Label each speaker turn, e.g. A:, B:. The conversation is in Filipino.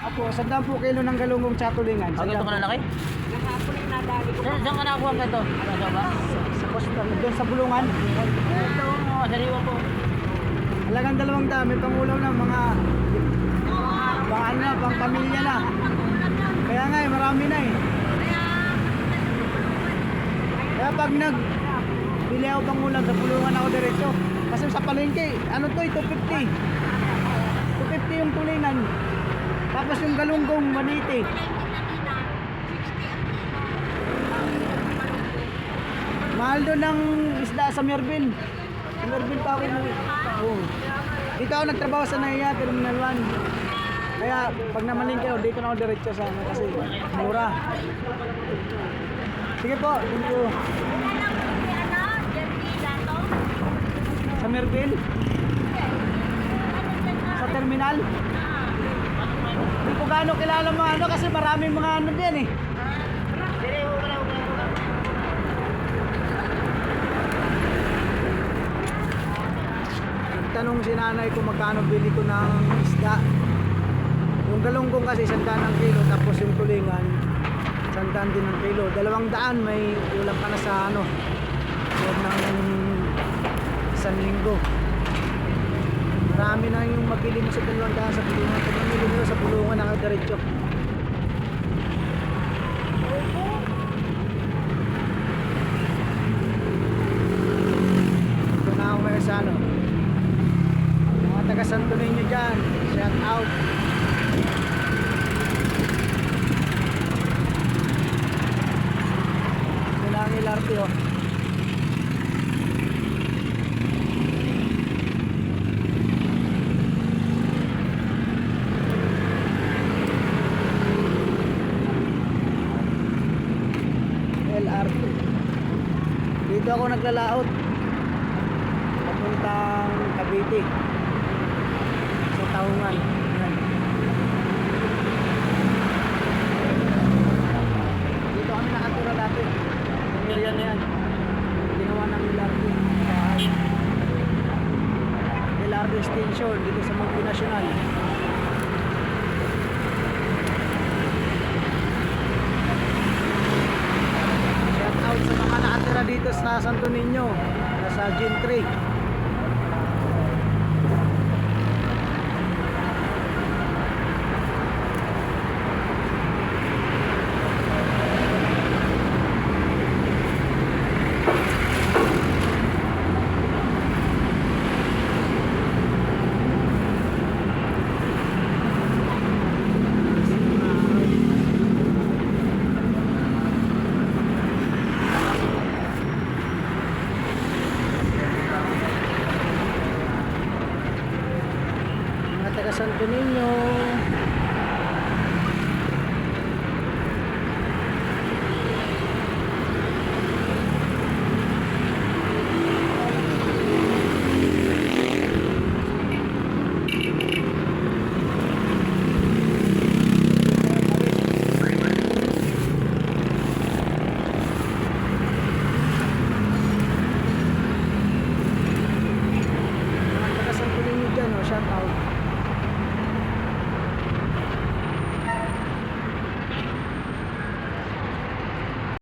A: Apo, 10 po kilo ng galunggong tsatulingan.
B: Ang ito ka na laki?
C: Kahapon ay nadali ko.
B: Saan ka nakakuha ka ito? Ano ba?
A: Sa costa, doon sa bulungan.
B: Ito, sariwa po.
A: Halagang 200, may pangulam na mga ano na, pang pamilya na. Kaya nga marami na eh. Kaya pag bili ako pangulam sa bulungan ako diretso. Kasi sa palengke, ano to, 250. 250 yung tulingan. Tapos yung galunggong maniti. Mahal doon ng isda sa Mervin. Sa Mervin pa ako. Oo. Dito ako nagtrabaho sa Naya, Terminal 1. Kaya pag namalingke ako, dito na ako diretso sa ano kasi mura. Sige po, thank you. Sa Mervin? Sa terminal? Hindi ko gaano kilala mga ano kasi maraming mga ano diyan eh. Tanong si nanay kung magkano bili ko ng isda. Yung galunggong kasi 100 ang kilo, tapos yung tulingan 100 din ang kilo. 200 may ulam pa na sa ano loob ng isang linggo. Marami na yung mabili mo sa 200 sa bulungan. Pag mamili mo sa bulungan nakadiretso. Ito na ako may sa ano mga taga Santo Niño dyan, shout out. Ito na ang LRT oh. LRT dito ako naglalaot papuntang Cavite sa Taungan. Yan. Dito kami nakatira dati yung area na yan ginawa ng LRT LRT station dito sa Multinational. Out sa mga nakatira dito sa Santo Niño, nasa Gentry. Taga Santo Niño.